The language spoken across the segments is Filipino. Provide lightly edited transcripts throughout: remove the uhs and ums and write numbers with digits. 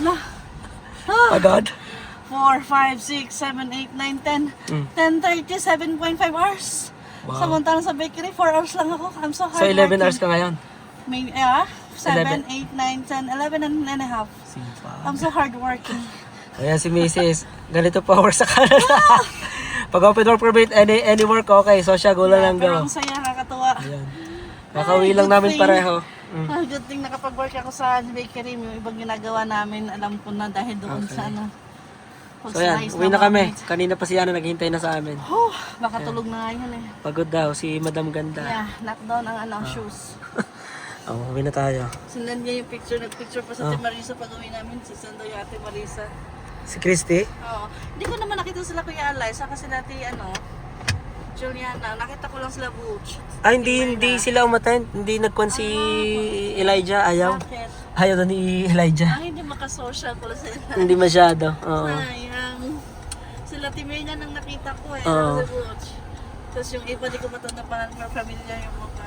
La. Pagod? 4, 5, 6, 7, 8, 9, 10. 10:30, 7.5 hours. Wow. Samantalang sa bakery, 4 hours lang ako. I'm so hard So 11 hours ka ngayon? Maybe, 7, 8, 9, 10, 11 and a half. Sipag. I'm so hard working. Ayan si Mrs. Ganito po work sa Canada. Pag open work permit, any work, okay. So siya, go lang Pero go. ang saya, nakakatuwa. Ayan. Kakauwi lang good namin thing. pareho. Good thing nakapag-work ako sa bakery. Yung ibang ginagawa namin, alam ko na dahil doon sa ano. So ayan, uwi na kami. Kanina pa si Yana naghihintay na sa amin. Baka tulog na nga yun eh. Pagod daw, si Madam Ganda. Yeah, knockdown ang shoes. Uwi na tayo. Sinend niya yung picture, nag-picture pa sa Ate Marisa pag uwi namin. Sisend daw yung Ate Marisa. Si Christy? Oo. Hindi ko naman nakita sila Kuya Alay. Saka sila Juliana. Nakita ko lang sila Butch. Hindi sila umattend. Hindi nagkwan si Elijah. Ayaw. Bakit? Ayaw na ni Elijah. Hindi makasocial pala sila. Hindi masyado. Oo. Sayang. Sila Timena nang nakita ko eh. Oo. Sa Butch. Tapos yung iba di ko matanda pa familiar yung mga...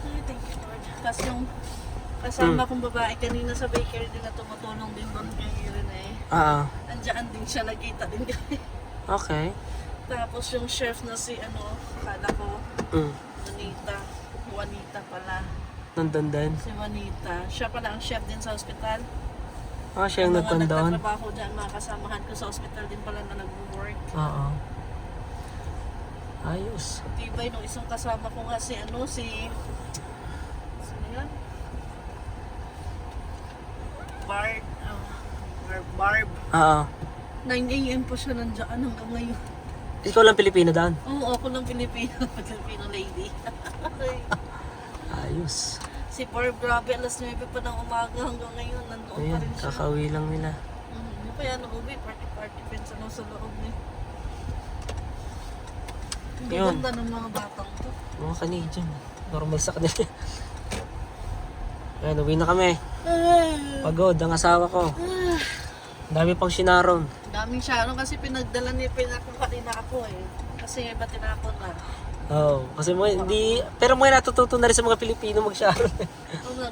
Ay, thank you Lord. Tapos yung kasama kong babae kanina sa bakery din na tumutulong din doon kay Rene. Andiyan din siya, nakita din kami. Okay. Tapos yung chef na si akala ko, Juanita pala. Nandun din. Si Juanita. Siya pala ang chef din sa ospital. Siya yung nagkwan doon. Mga nagtatrabaho dyan, mga kasamahan ko sa ospital din pala na nag-work. Oo. Ayos. Tibay nung isang kasama ko nga sino yan? Barb. 9 AM pa siya nandiyan hanggang ngayon. Ikaw lang Pilipino doon? Oo, ako lang Pilipino. Filipino lady. Ayos. Si Barb, grabe, alas 9 pa ng umaga hanggang ngayon. Nandoon pa Ayan, rin siya. kakauwi lang nila. Ano pa yan, ubi, party friends sa loob niya. Ang Yun. ganda ng mga batang to. Mga Canadian. Normal sa kanila. Ayan, uwi na kami. Pagod ang asawa ko. Ang dami pang sinaron. Daming siya, kasi pinagdala niya, pinakuha din ako eh. Kasi yung iba tinapon na. Oo, kasi pero mga natututo na rin sa mga Pilipino mag-sharon.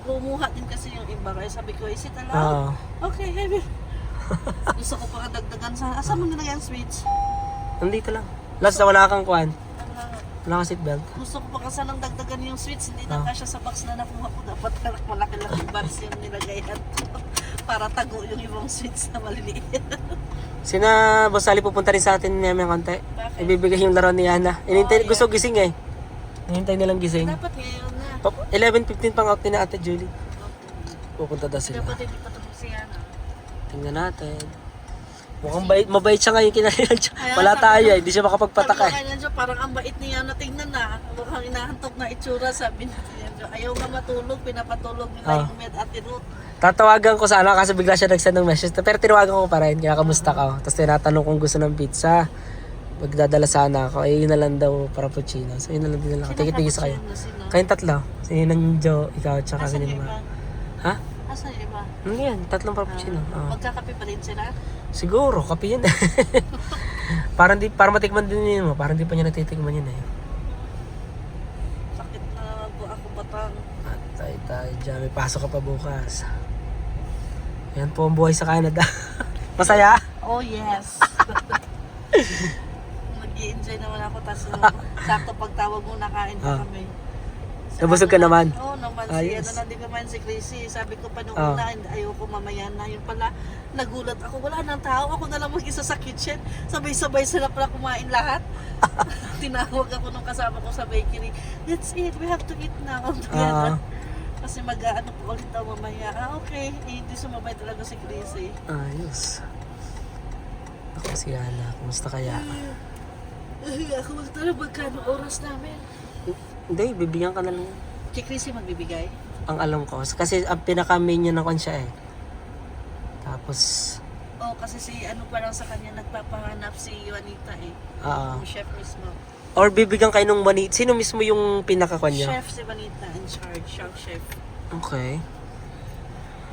Gumuha din kasi yung iba. Kaya sabi ko, is it allowed? Oo. Okay, heavy. Gusto ko pa kadagdagan sa, asa mo nilagyan sweets? Nandito lang. Last na wala kang kwan. Wala kang seatbelt. Gusto ko pa kasi nang dagdagan yung sweets, hindi na kasya sa box na nakuha ko. Dapat malaki-laki box yung nilagayan para tago yung ibang sweets na maliliit. Sina Boss Ali pupunta rin sa atin niya may konti. Ibibigay yung laro ni Yana. Gusto gising eh. Hinintay nilang gising. Dapat ngayon na. 11:15 pang out ni Ate Julie. Pupunta daw sila. Dapat hindi pa tapos siya na. Tingnan natin. Mukhang mabait siya ngayon kinalilan siya. Wala tayo eh, hindi siya makapagpataka eh. Parang ang bait niya na tingnan na. Mukhang inahantok na itsura, sabi niya. Ayaw nga matulog, pinapatulog nila yung med at Ruth. Tatawagan ko sana kasi bigla siya nag-send ng message. Pero tinawagan ko pa rin, kaya kamusta ka? Tapos tinatanong kung gusto ng pizza. Magdadala sana ako. Yun na lang daw para puccino. So yun na lang din lang. Tigit-tigit sa kayo. Kayong tatlo. Si Nang Jo, ikaw, tsaka si Nima. Ha? Asan yung iba? Ano yan? Tatlong frappuccino. Magkakape pa rin sila? Siguro, kape yun. para matikman din yun mo. Parang di pa niya natitikman yun eh. Sakit na ako batang. Tayo dyan. May pasok ka pa bukas. Yan po ang buhay sa Canada. Masaya? Oh yes. Nag-i-enjoy naman ako. Tapos sakto pagtawag mo, nakain pa kami. Nabusog ka naman? Oo naman. Ayos. Nandito naman si Chrissy. Sabi ko pa nung una, ayoko mamaya na. Yun pala, nagulat ako. Wala nang tao. Ako na lang mag-isa sa kitchen. Sabay-sabay sila pala kumain lahat. Tinawag ako nung kasama ko sa bakery. That's it. We have to eat now. Kasi mag-ano po ulit daw mamaya. Okay. Hindi sumabay talaga si Chrissy. Ayos. Ako si Ana. Kumusta kaya? Ako magtanong magkano oras namin. Hindi, bibigyan ka na lang. Si Chrissy magbibigay? Ang alam ko. Kasi ang pinaka-main niya na kwan siya eh. Tapos... kasi si parang sa kanya nagpapahanap si Juanita eh. Yung chef mismo. Or bibigyan kayo nung Juanita. Sino mismo yung pinaka-kwan niya? Chef si Juanita in charge. Siyang chef. Okay.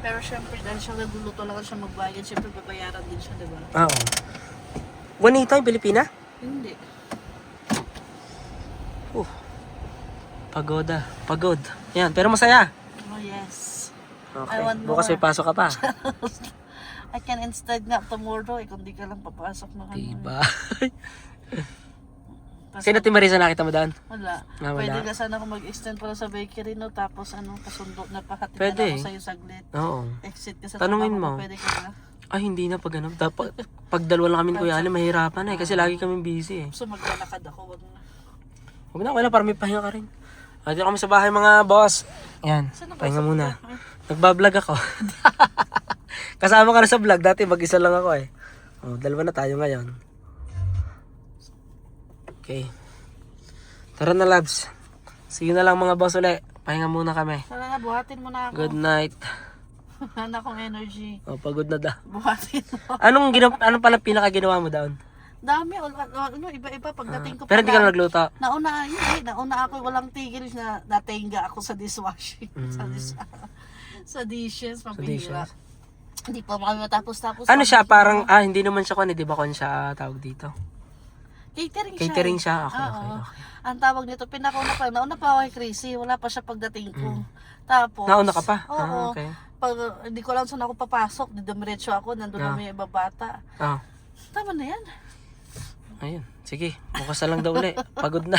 Pero syempre dahil siya nagluluto lang siya magbayad, syempre babayaran din siya, diba? Oo. Juanita yung Pilipina? Hindi. Pagod. Yan, pero masaya. Oh yes. Okay. want Bukas may more. pasok ka pa. I can instead nga tomorrow, kung di ka lang papasok na Diba? Sino ti Marisa nakita mo daan? Wala. Ah, wala. Pwede ka sana ako mag-extend para sa bakery, no? Tapos kasundo na pahatid Pwede na lang ako eh. sa'yo saglit. Oo. Exit ka sa Tanungin trabaho mo. Pwede ka na. Ay, hindi na pag ano. Dapat, pag dalawa lang kami ni Kuya Ali, mahirapan eh. Kasi lagi kami busy eh. So maglalakad ako, wag na. Huwag na, wala, para may pahinga ka rin. Dito kami sa bahay mga boss. Ayan, Saan na ba? pahinga Saan muna. ba? Ay, Nagbablog ako. Kasama ka na sa vlog. Dati mag-isa lang ako eh. Oh, dalawa na tayo ngayon. Okay. Tara na, labs. See you na lang mga boss uli. Pahinga muna kami. Tara na, buhatin mo na ako. Good night. Wala na akong energy. Oh, pagod na da. Buhatin mo. Anong pala pinaka-ginawa mo doon? Dami, iba-iba pagdating ko Pero hindi ka na lang. nagluto. Nauna ako, walang tigil na natenga ako sa dishwashing. Sa dishes, pabihira. dishes. Hindi pa kami matapos-tapos. Ano siya, parang, di naman siya di ba kon siya tawag dito? Catering siya. Catering siya? Okay, Oo. okay. Ang tawag nito, nauna pa ako kay Chrissy, wala pa siya pagdating ko. Tapos, Nauna ka pa? Oo. Okay. Pag hindi ko alam saan ako papasok, dumiretso ako, nandun na may iba bata. Ah, Tama na yan. ayun. Sige, bukas na lang daw uli. Pagod na.